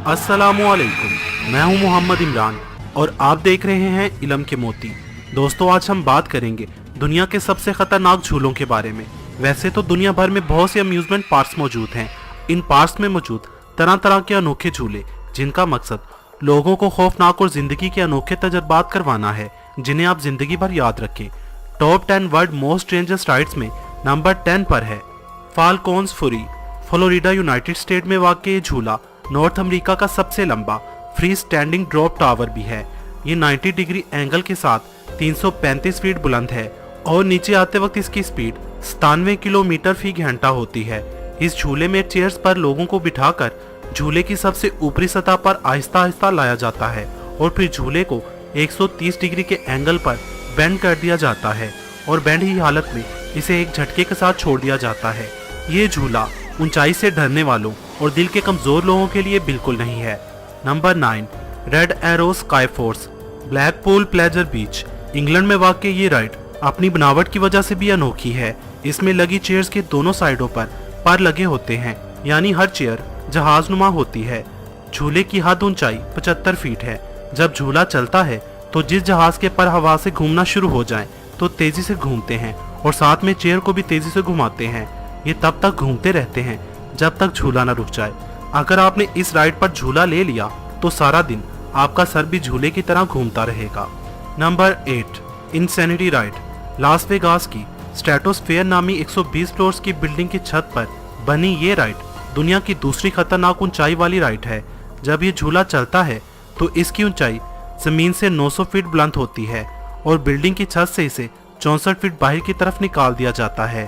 अस्सलामुअलैकुम, मैं हूं मोहम्मद इमरान और आप देख रहे हैं इल्म के मोती। दोस्तों, आज हम बात करेंगे दुनिया के सबसे खतरनाक झूलों के बारे में। वैसे तो दुनिया भर में बहुत से अम्यूजमेंट पार्क्स मौजूद हैं। इन पार्क्स में मौजूद तरह तरह के अनोखे झूले, जिनका मकसद लोगों को खौफनाक और जिंदगी के अनोखे तजुर्बात करवाना है, जिन्हें आप जिंदगी भर याद रखें। Top 10 world most strangers rides में नंबर 10 पर है फाल्कोन्स फुरी। फ्लोरिडा, यूनाइटेड स्टेट में वाक़ ये झूला नॉर्थ अमेरिका का सबसे लंबा फ्री स्टैंडिंग ड्रॉप टावर भी है। ये 90 डिग्री एंगल के साथ 335 फीट बुलंद है और नीचे आते वक्त इसकी स्पीड 97 किलोमीटर फी घंटा होती है। इस झूले में चेयर्स पर लोगों को बिठाकर झूले की सबसे ऊपरी सतह पर आहिस्ता आहिस्ता लाया जाता है और फिर झूले को 130 डिग्री के एंगल पर बेंड कर दिया जाता है और बेंड ही हालत में इसे एक झटके के साथ छोड़ दिया जाता है। ये झूला ऊंचाई से डरने वालों और दिल के कमजोर लोगों के लिए बिल्कुल नहीं है। Number 9, Red Arrow Sky Force, Blackpool Pleasure Beach. England में वाक़ ये राइड अपनी बनावट की वजह से भी अनोखी है। इसमें लगी चेयर्स के दोनों साइडों पर लगे होते हैं, यानी हर चेयर जहाजनुमा होती है। झूले की हद ऊंचाई 75 फीट है। जब झूला चलता है तो जिस जहाज के पर हवा से घूमना शुरू हो जाए तो तेजी से घूमते हैं और साथ में चेयर को भी तेजी से घुमाते हैं। ये तब तक घूमते रहते हैं जब तक झूला न रुक जाए। अगर आपने इस राइड पर झूला ले लिया तो सारा दिन आपका सर भी झूले की तरह घूमता रहेगा। Number 8, insanity ride. Las Vegas की स्ट्रेटोस्फेयर नामी 120 फ्लोर्स की बिल्डिंग की छत पर बनी ये राइड दुनिया की दूसरी खतरनाक ऊंचाई वाली राइड है। जब ये झूला चलता है तो इसकी ऊंचाई जमीन से 900 फीट बुलंद होती है और बिल्डिंग की छत से इसे 64 फीट बाहर की तरफ निकाल दिया जाता है।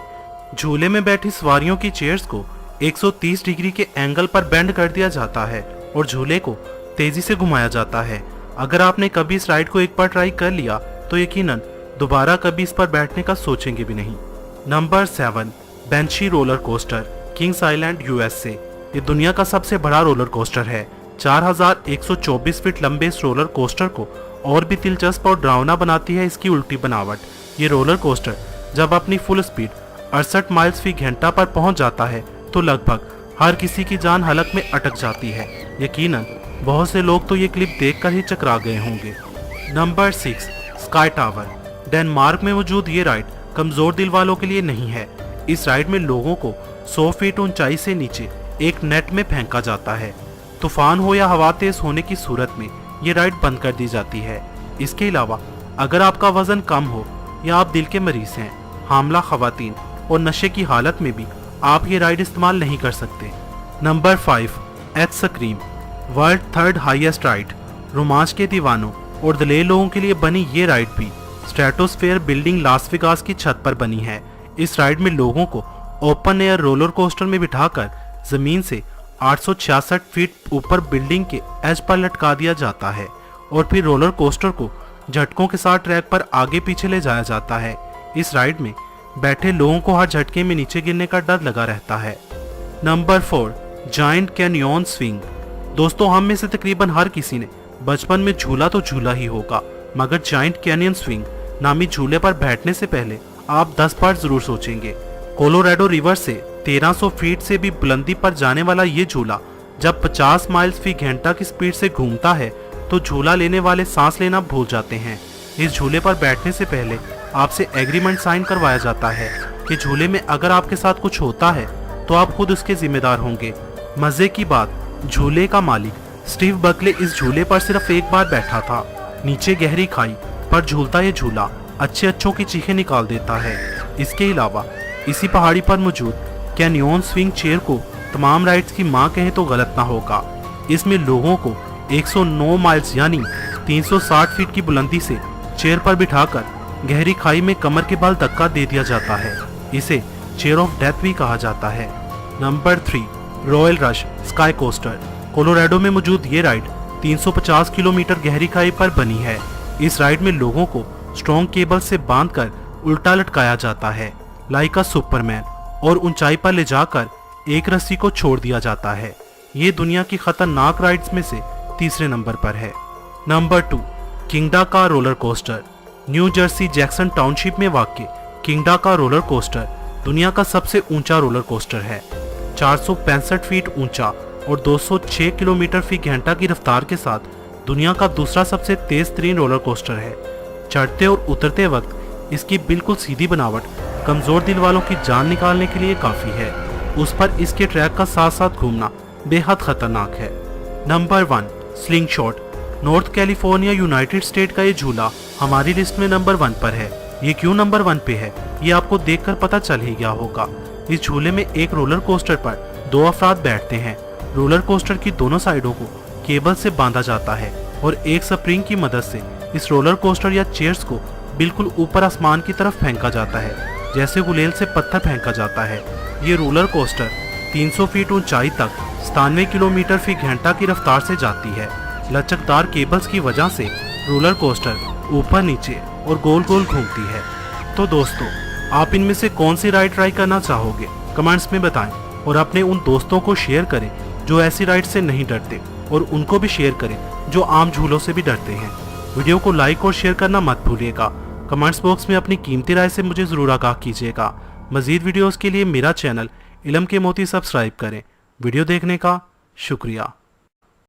झूले में बैठी सवारियों की चेयर्स को 130 डिग्री के एंगल पर बेंड कर दिया जाता है और झूले को तेजी से घुमाया जाता है। अगर आपने कभी इस राइड को एक बार ट्राई कर लिया तो यकीनन दोबारा कभी इस पर बैठने का सोचेंगे भी नहीं। Number 7, Banshee roller coaster, Kings Island, USA. ये दुनिया का सबसे बड़ा रोलर कोस्टर है। 4124 फीट लंबे इस रोलर कोस्टर को और भी दिलचस्प और डरावना बनाती है इसकी उल्टी बनावट। ये रोलर कोस्टर जब अपनी फुल स्पीड 68 माइल्स फी घंटा पर पहुंच जाता है तो लगभग हर किसी की जान हलक में अटक जाती है। यकीनन बहुत से लोग तो ये क्लिप देखकर ही चकरा गए होंगे। Number 6, sky tower. डेनमार्क में मौजूद ये राइड कमजोर दिल वालों के लिए नहीं है। इस राइड में लोगों को 100 फीट ऊंचाई से नीचे एक नेट में फेंका जाता है। तूफान हो या हवा तेज होने की सूरत में ये राइड बंद कर दी जाती है। इसके अलावा अगर आपका वजन कम हो या आप दिल के मरीज हैं, हामला खवातीन और नशे की हालत में भी आप ये राइड इस्तेमाल नहीं कर सकते। Number 5, extreme, world 3rd highest ride. रोमांच के दीवानों और दलेर लोगों के लिए बनी ये राइड भी स्ट्रेटोस्फेयर बिल्डिंग लास वेगास की छत पर बनी है। इस राइड में लोगों को ओपन एयर रोलर कोस्टर में बिठाकर जमीन से 866 फीट ऊपर बिल्डिंग के एज पर लटका दिया जाता है और फिर रोलर कोस्टर को झटकों के साथ ट्रैक पर आगे पीछे ले जाया जाता है। इस राइड में बैठे लोगों को हर झटके में नीचे गिरने का डर लगा रहता है। Number 4, giant canyon swing. दोस्तों, हम में से तकरीबन हर किसी ने बचपन में झूला तो झूला ही होगा, मगर जायंट कैनियन स्विंग नामी झूले पर बैठने से पहले आप 10 बार जरूर सोचेंगे। कोलोराडो रिवर से 1300 फीट से भी बुलंदी पर जाने वाला ये झूला जब 50 माइल्स फी घंटा की स्पीड से घूमता है तो झूला लेने वाले सांस लेना भूल जाते हैं। इस झूले पर बैठने से पहले आपसे एग्रीमेंट साइन करवाया जाता है कि झूले में अगर आपके साथ कुछ होता है तो आप खुद उसके जिम्मेदार होंगे। मजे की बात, झूले का मालिक स्टीव बकले इस झूले पर सिर्फ एक बार बैठा था। नीचे गहरी खाई पर झूलता ये झूला अच्छों की चीखें निकाल देता है। इसके अलावा इसी पहाड़ी पर मौजूद कैनियन स्विंग चेयर को तमाम राइड्स की मां कहें तो गलत ना होगा। इसमें लोगों को 109 माइल्स यानी 360 फीट की बुलंदी से चेयर पर बिठाकर गहरी खाई में कमर के बल धक्का दे दिया जाता है। इसे चेयर ऑफ डेथ भी कहा जाता है। Number 3, royal rush sky coaster. Colorado में मौजूद ये राइड 350 किलोमीटर गहरी खाई पर बनी है। इस राइड में लोगों को स्ट्रॉन्ग केबल से बांधकर उल्टा लटकाया जाता है लाइक अ सुपरमैन और ऊंचाई पर ले जाकर एक रस्सी को छोड़ दिया जाता है। ये दुनिया की खतरनाक राइड्स में से तीसरे नंबर पर है। नंबर 2, किंगडा का roller coaster. New Jersey Jackson township में वाक़ किंगडा का रोलर कोस्टर दुनिया का सबसे ऊंचा रोलर कोस्टर है। 465 फीट ऊंचा और 206 किलोमीटर फी घंटा की रफ्तार के साथ दुनिया का दूसरा सबसे तेज तरीन रोलर कोस्टर है। चढ़ते और उतरते वक्त इसकी बिल्कुल सीधी बनावट कमजोर दिल वालों की जान निकालने के लिए काफी है। उस पर इसके ट्रैक का साथ साथ घूमना बेहद खतरनाक है। Number 1, sling shot. North California United state का ये झूला हमारी लिस्ट में नंबर 1 पर है। ये क्यों नंबर 1 पे है ये आपको देखकर पता चल ही गया होगा। इस झूले में एक रोलर कोस्टर पर 2 अफराद बैठते हैं। रोलर कोस्टर की दोनों साइडों को केबल से बांधा जाता है और एक स्प्रिंग की मदद से इस रोलर कोस्टर या चेयर्स को बिल्कुल ऊपर आसमान की तरफ फेंका जाता है, जैसे गुलेल से पत्थर फेंका जाता है। ये रोलर कोस्टर 300 फीट ऊंचाई तक 97 किलोमीटर फी घंटा की रफ्तार से जाती है। लचकदार केबल्स की वजह से रोलर कोस्टर ऊपर नीचे और गोल गोल घूमती है। तो दोस्तों, आप इनमें से कौन सी राइड ट्राई करना चाहोगे कमेंट्स में बताएं और अपने उन दोस्तों को शेयर करें जो ऐसी राइड से नहीं डरते, और उनको भी शेयर करें जो आम झूलों से भी डरते हैं। वीडियो को लाइक और शेयर करना मत भूलिएगा। कमेंट्स बॉक्स में अपनी कीमती राय से मुझे ज़रूर आगाह कीजिएगा। मज़ीद वीडियोस के लिए मेरा चैनल इलम के मोती सब्सक्राइब करें। वीडियो देखने का शुक्रिया।